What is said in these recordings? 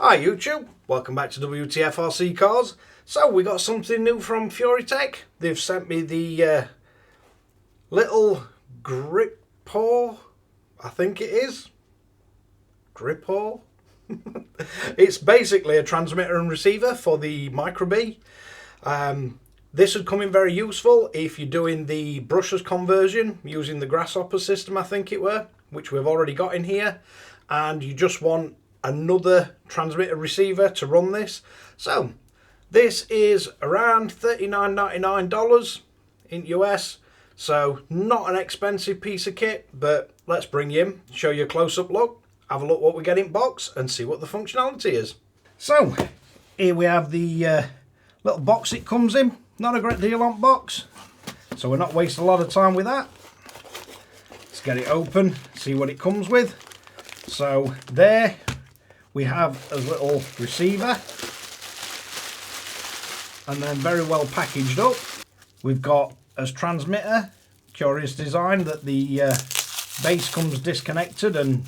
Hi YouTube, welcome back to Wtf Rc Cars. So we got something new from FURITEK. They've sent me the little gripor, I think it is. Gripor? It's basically a transmitter and receiver for the Micro B. This would come in very useful if you're doing the brushless conversion using the grasshopper system, I think it were, which we've already got in here, and you just want another transmitter receiver to run this. So this is around $39.99 in US, so not an expensive piece of kit, but let's bring you in, show you a close-up look, have a look what we get in box and see what the functionality is. So here we have the little box it comes in. Not a great deal on box, so we're not wasting a lot of time with that. Let's get it open, see what it comes with. So there we have a little receiver, and then very well packaged up. We've got as transmitter, curious design that the base comes disconnected and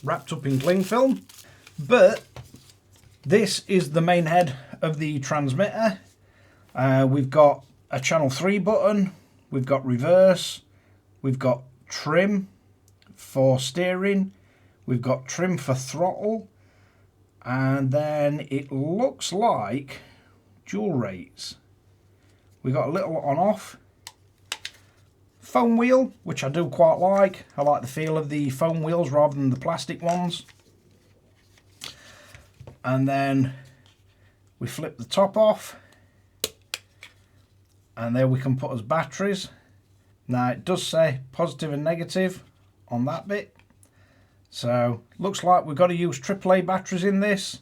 wrapped up in cling film. But this is the main head of the transmitter. We've got a channel 3 button, we've got reverse, we've got trim for steering, we've got trim for throttle, and then it looks like dual rates. We've got a little on-off foam wheel, which I do quite like. I like the feel of the foam wheels rather than the plastic ones. And then we flip the top off, and there we can put as batteries. Now it does say positive and negative on that bit, so looks like we've got to use AAA batteries in this.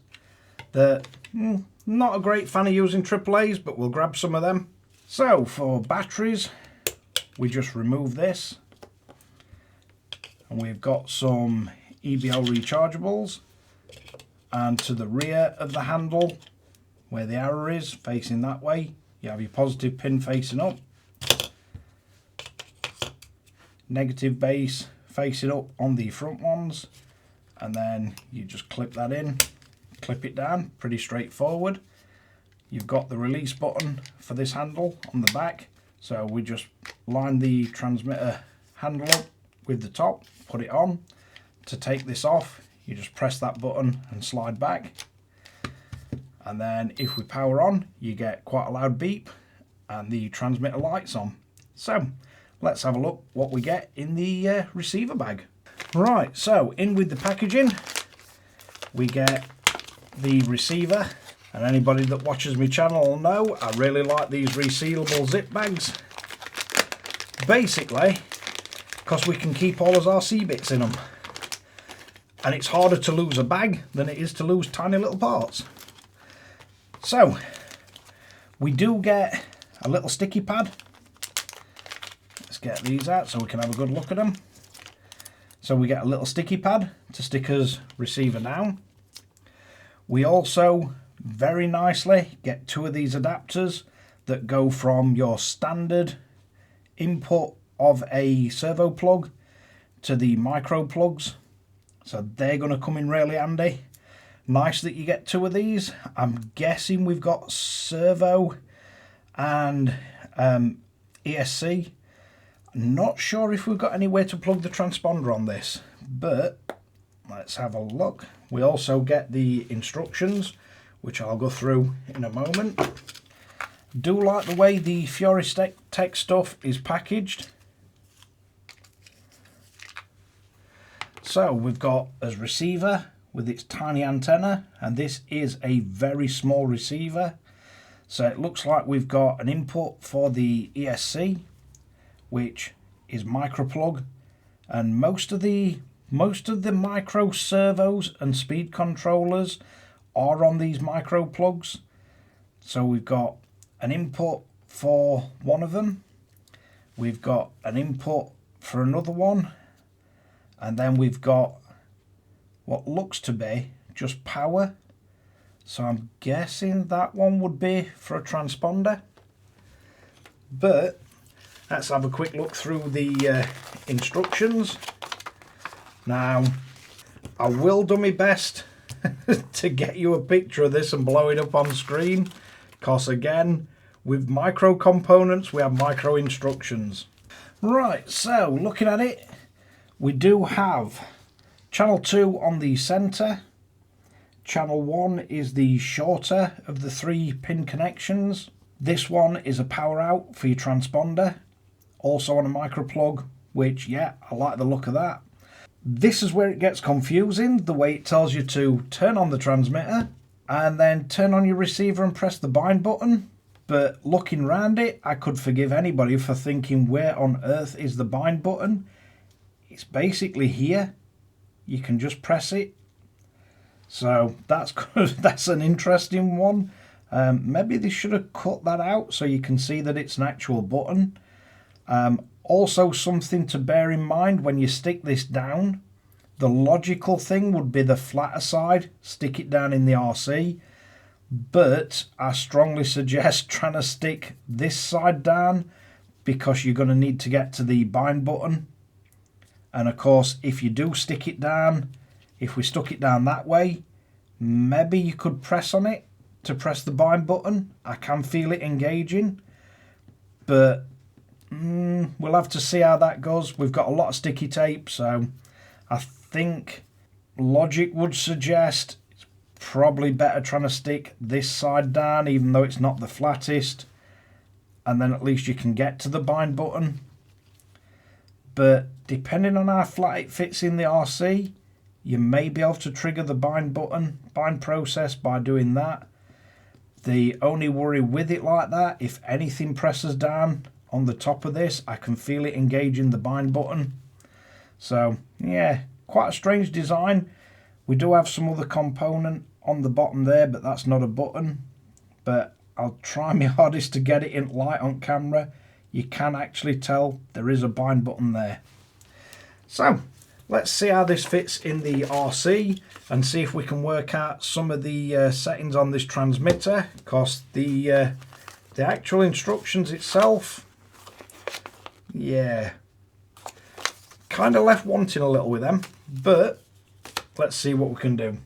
Not a great fan of using AAAs, but we'll grab some of them. So for batteries, we just remove this, and we've got some EBL rechargeables, and to the rear of the handle where the arrow is facing that way, you have your positive pin facing up, negative base facing up on the front ones, and then you just clip that in, clip it down, pretty straightforward. You've got the release button for this handle on the back, so we just line the transmitter handle up with the top, put it on. To take this off, you just press that button and slide back, and then if we power on, you get quite a loud beep and the transmitter lights on. So let's have a look what we get in the receiver bag. Right, so in with the packaging, we get the receiver, and anybody that watches my channel will know I really like these resealable zip bags. Basically, because we can keep all of our C-bits in them. And it's harder to lose a bag than it is to lose tiny little parts. So, we do get a little sticky pad. Let's get these out so we can have a good look at them. So we get a little sticky pad to stick us receiver down. We also very nicely get 2 of these adapters that go from your standard input of a servo plug to the micro plugs. So they're going to come in really handy. Nice that you get 2 of these. I'm guessing we've got servo and ESC. Not sure if we've got anywhere to plug the transponder on this, but let's have a look. We also get the instructions, which I'll go through in a moment. Do like the way the FURITEK stuff is packaged. So we've got as receiver with its tiny antenna, and this is a very small receiver. So it looks like we've got an input for the ESC, which is micro plug, and most of the micro servos and speed controllers are on these micro plugs. So we've got an input for one of them, we've got an input for another one, and then we've got what looks to be just power. So I'm guessing that one would be for a transponder. But let's have a quick look through the instructions. Now, I will do my best to get you a picture of this and blow it up on screen, because again, with micro components we have micro instructions. Right, so looking at it, we do have channel 2 on the centre. Channel 1 is the shorter of the 3 pin connections. This one is a power out for your transponder, also on a micro plug, which, yeah, I like the look of that. This is where it gets confusing, the way it tells you to turn on the transmitter and then turn on your receiver and press the bind button. But looking around it, I could forgive anybody for thinking, where on earth is the bind button? It's basically here. You can just press it. So that's good. That's an interesting one. Maybe they should have cut that out so you can see that it's an actual button. Also, something to bear in mind when you stick this down, the logical thing would be the flatter side, stick it down in the RC, but I strongly suggest trying to stick this side down, because you're going to need to get to the bind button. And of course, if you do stick it down, if we stuck it down that way, maybe you could press on it to press the bind button. I can feel it engaging, but we'll have to see how that goes. We've got a lot of sticky tape, so I think logic would suggest it's probably better trying to stick this side down, even though it's not the flattest, and then at least you can get to the bind button. But depending on how flat it fits in the RC, you may be able to trigger the bind process by doing that. The only worry with it like that, if anything presses down on the top of this, I can feel it engaging the bind button. So yeah, quite a strange design. We do have some other component on the bottom there, but that's not a button. But I'll try my hardest to get it in light on camera. You can actually tell there is a bind button there. So let's see how this fits in the RC and see if we can work out some of the settings on this transmitter, because the actual instructions itself, yeah, kind of left wanting a little with them, but let's see what we can do.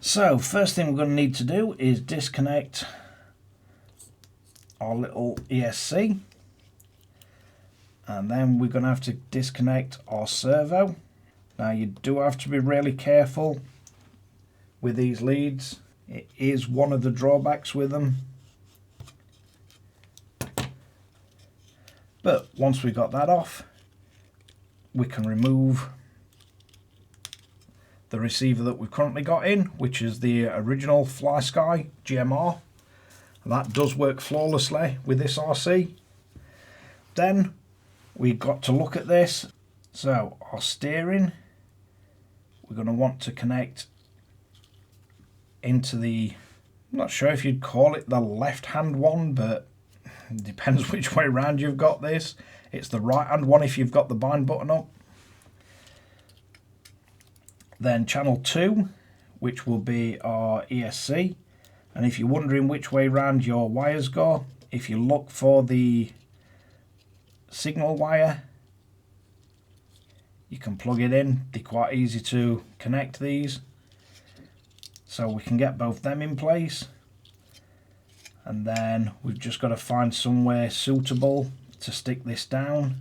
So first thing we're going to need to do is disconnect our little ESC, and then we're going to have to disconnect our servo. Now you do have to be really careful with these leads. It is one of the drawbacks with them. But once we got that off, we can remove the receiver that we've currently got in, which is the original FlySky GMR. And that does work flawlessly with this RC. Then we got to look at this. So our steering, we're going to want to connect into the, I'm not sure if you'd call it the left hand one, but it depends which way around you've got this. It's the right hand one if you've got the bind button up. Then channel 2, which will be our ESC. And if you're wondering which way round your wires go, if you look for the signal wire, you can plug it in. They're quite easy to connect these. So we can get both them in place. And then we've just got to find somewhere suitable to stick this down.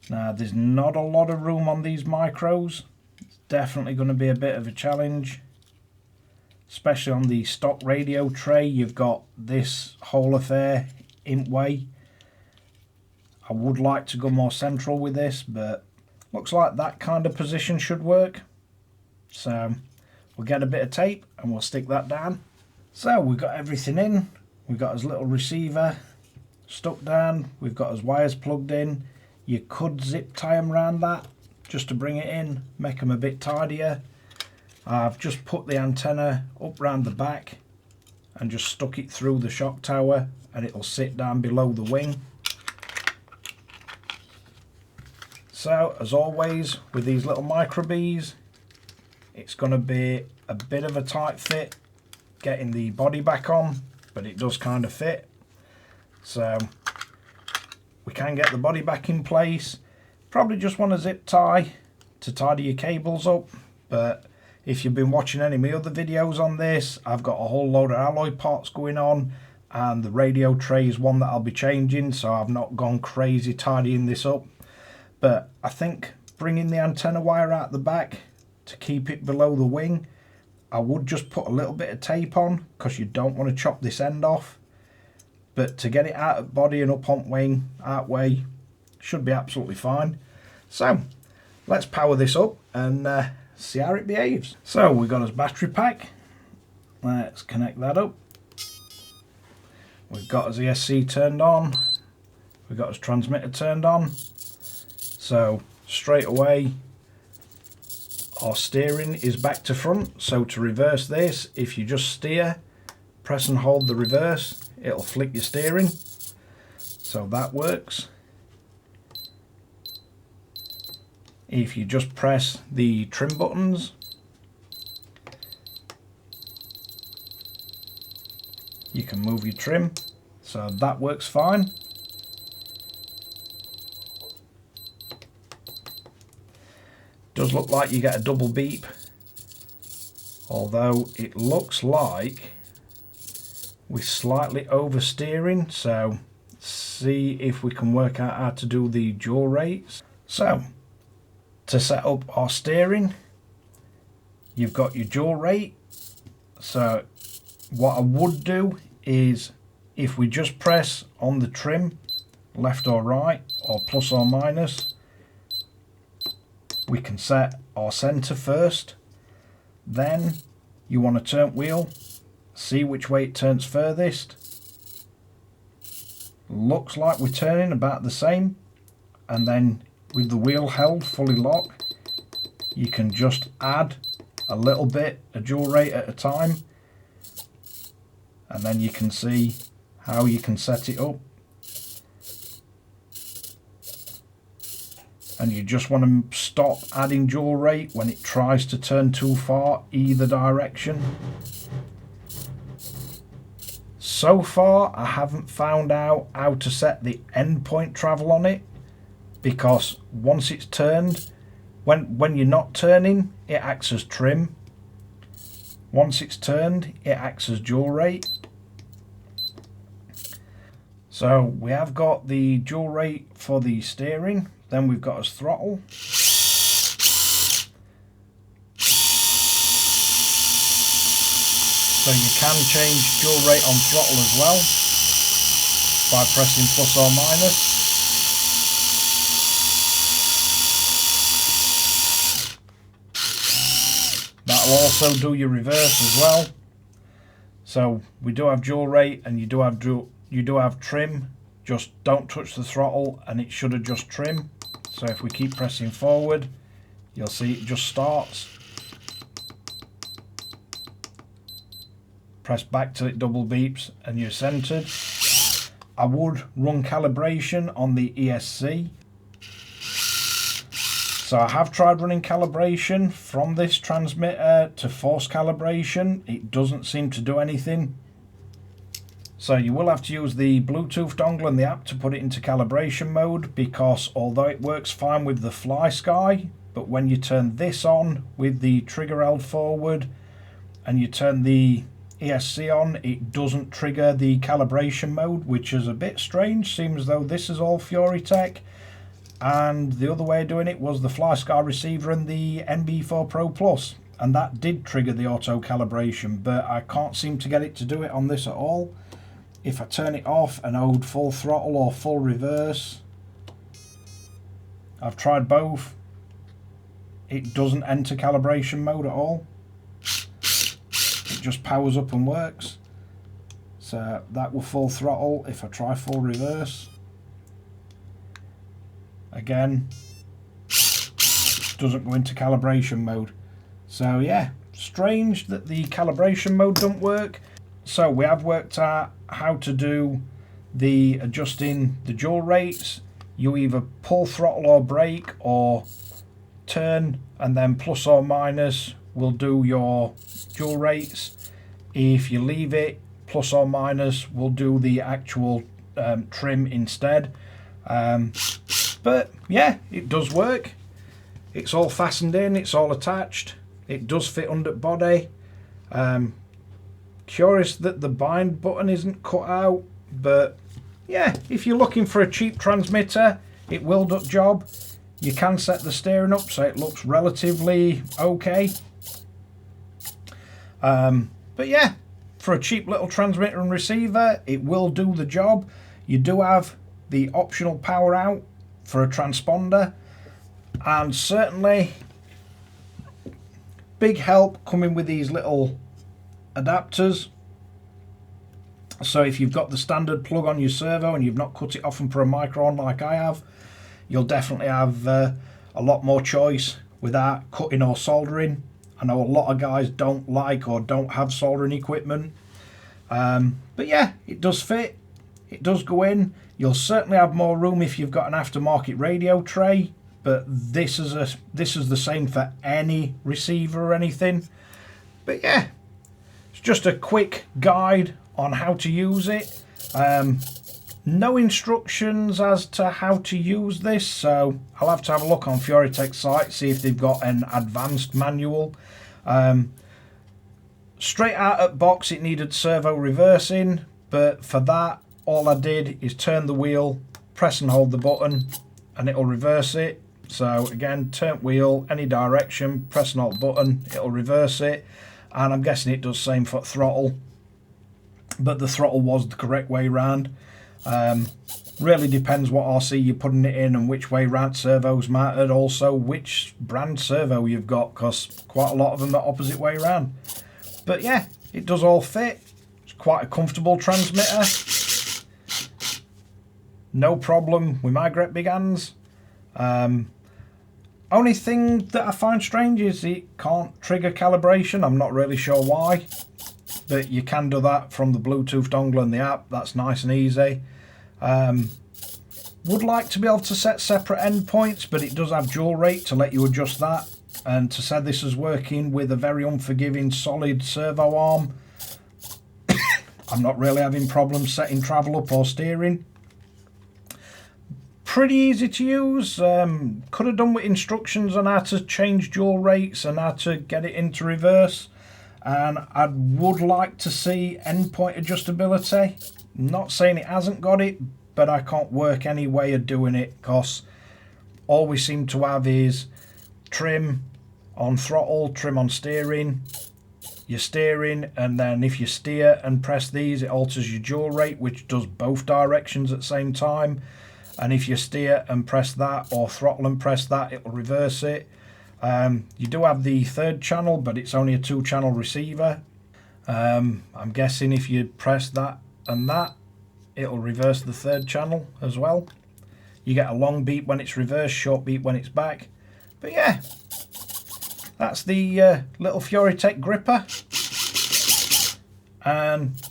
Now there's not a lot of room on these micros. It's definitely going to be a bit of a challenge. Especially on the stock radio tray, you've got this whole affair in way. I would like to go more central with this, but looks like that kind of position should work. So we'll get a bit of tape and we'll stick that down. So we've got everything in. We've got his little receiver stuck down. We've got his wires plugged in. You could zip tie them around that just to bring it in, make them a bit tidier. I've just put the antenna up round the back and just stuck it through the shock tower, and it'll sit down below the wing. So as always with these little micro bees, it's going to be a bit of a tight fit getting the body back on, but it does kind of fit. So we can get the body back in place. Probably just want a zip tie to tidy your cables up, but If you've been watching any of my other videos on this, I've got a whole load of alloy parts going on, and the radio tray is one that I'll be changing, so I've not gone crazy tidying this up. But I think bringing the antenna wire out the back to keep it below the wing, I would just put a little bit of tape on, because you don't want to chop this end off. But to get it out of body and up on wing, out way, should be absolutely fine. So let's power this up and see how it behaves. So we've got his battery pack. Let's connect that up. We've got his ESC turned on. We've got his transmitter turned on. So straight away our steering is back to front. So to reverse this, if you just steer, press and hold the reverse, it'll flick your steering. So that works. If you just press the trim buttons, you can move your trim, so that works fine. Does look like you get a double beep, although it looks like we're slightly oversteering, so see if we can work out how to do the yaw rates. So to set up our steering, you've got your yaw rate. So what I would do is, if we just press on the trim, left or right, or plus or minus, we can set our centre first. Then you want to turn wheel, see which way it turns furthest. Looks like we're turning about the same, and then with the wheel held fully locked, you can just add a little bit, a yaw rate at a time, and then you can see how you can set it up. And you just want to stop adding yaw rate when it tries to turn too far either direction. So far I haven't found out how to set the end point travel on it, because once it's turned, when you're not turning, it acts as trim. Once it's turned, it acts as yaw rate. So we have got the yaw rate for the steering, then we've got his throttle. So you can change yaw rate on throttle as well by pressing plus or minus. That'll also do your reverse as well. So we do have yaw rate and you do have trim. Just don't touch the throttle and it should adjust trim. So if we keep pressing forward, you'll see it just starts. Press back till it double beeps and you're centered. I would run calibration on the ESC. So I have tried running calibration from this transmitter to force calibration. It doesn't seem to do anything. So you will have to use the Bluetooth dongle and the app to put it into calibration mode, because although it works fine with the Fly Sky, but when you turn this on with the trigger held forward and you turn the ESC on, it doesn't trigger the calibration mode, which is a bit strange. Seems though this is all FURITEK, and the other way of doing it was the Fly Sky receiver and the NB4 Pro Plus, and that did trigger the auto calibration, but I can't seem to get it to do it on this at all. If I turn it off and hold full throttle or full reverse, I've tried both, it doesn't enter calibration mode at all. It just powers up and works. So that will full throttle. If I try full reverse, again, doesn't go into calibration mode. So yeah, strange that the calibration mode don't work. So we have worked out how to do the adjusting the yaw rates. You either pull throttle or brake or turn, and then plus or minus will do your yaw rates. If you leave it, plus or minus will do the actual trim instead. But yeah, it does work. It's all fastened in, it's all attached. It does fit under body. Curious that the bind button isn't cut out, but yeah, if you're looking for a cheap transmitter, it will do the job. You can set the steering up so it looks relatively okay. But yeah, for a cheap little transmitter and receiver, it will do the job. You do have the optional power out for a transponder, and certainly big help coming with these little adapters. So if you've got the standard plug on your servo and you've not cut it off and put a micro on like I have, you'll definitely have a lot more choice without cutting or soldering. I know a lot of guys don't like or don't have soldering equipment, but yeah, it does fit, it does go in. You'll certainly have more room if you've got an aftermarket radio tray, but this is the same for any receiver or anything. But yeah, it's just a quick guide on how to use it. No instructions as to how to use this, so I'll have to have a look on FURITEK's site, see if they've got an advanced manual. Straight out at box it needed servo reversing, but for that all I did is turn the wheel, press and hold the button, and it'll reverse it. So again, turn wheel any direction, press and hold the button, it'll reverse it. And I'm guessing it does same for throttle, but the throttle was the correct way round. Really depends what RC you're putting it in and which way round servo's mounted, also which brand servo you've got, because quite a lot of them are opposite way round. But yeah, it does all fit. It's quite a comfortable transmitter. No problem with my great big hands. Only thing that I find strange is it can't trigger calibration. I'm not really sure why, but you can do that from the Bluetooth dongle and the app. That's nice and easy. Would like to be able to set separate endpoints, but it does have dual rate to let you adjust that. And to say this is working with a very unforgiving solid servo arm, I'm not really having problems setting travel up or steering. Pretty easy to use. Could have done with instructions on how to change dual rates and how to get it into reverse. And I would like to see endpoint adjustability. Not saying it hasn't got it, but I can't work any way of doing it, because all we seem to have is trim on throttle, trim on steering, your steering, and then if you steer and press these, it alters your dual rate, which does both directions at the same time. And if you steer and press that, or throttle and press that, it will reverse it. You do have the third channel, but it's only a 2-channel receiver. I'm guessing if you press that and that, it'll reverse the third channel as well. You get a long beep when it's reversed, short beep when it's back. But yeah, that's the little FURITEK gripper. And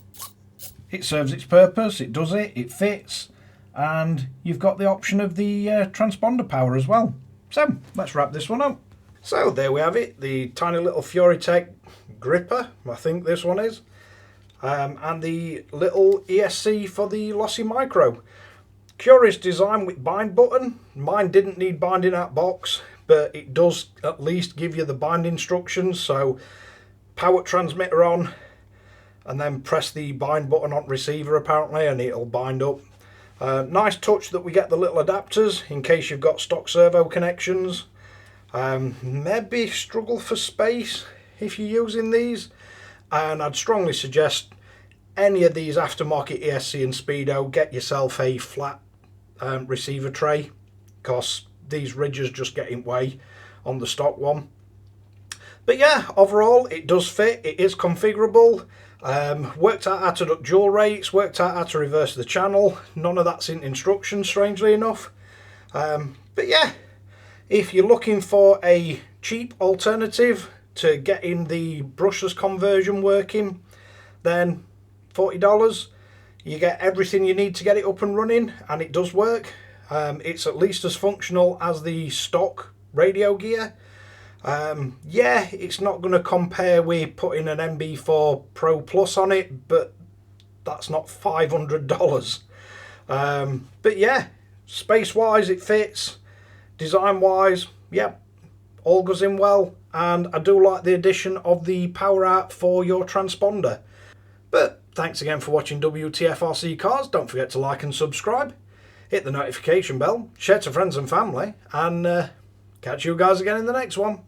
it serves its purpose, it does it, it fits. And you've got the option of the transponder power as well. So let's wrap this one up. So there we have it, the tiny little FURITEK gripper, I think this one is, and the little ESC for the Losi Micro. Curious design with bind button. Mine didn't need binding out box, but it does at least give you the bind instructions. So power transmitter on, and then press the bind button on receiver apparently, and it'll bind up. Nice touch that we get the little adapters in case you've got stock servo connections. Maybe struggle for space if you're using these, and I'd strongly suggest any of these aftermarket ESC and Speedo, get yourself a flat receiver tray, because these ridges just get in way on the stock one. But yeah, overall it does fit, it is configurable. Worked out how to duck dual rates, worked out how to reverse the channel. None of that's in instructions, strangely enough. But yeah, if you're looking for a cheap alternative to getting the brushless conversion working, then $40. You get everything you need to get it up and running, and it does work. It's at least as functional as the stock radio gear. Yeah, it's not going to compare with putting an MB4 Pro Plus on it, but that's not $500. But yeah, space wise it fits, design wise, yeah, all goes in well, and I do like the addition of the power out for your transponder. But thanks again for watching WTF Rc Cars. Don't forget to like and subscribe, hit the notification bell, share to friends and family, and catch you guys again in the next one.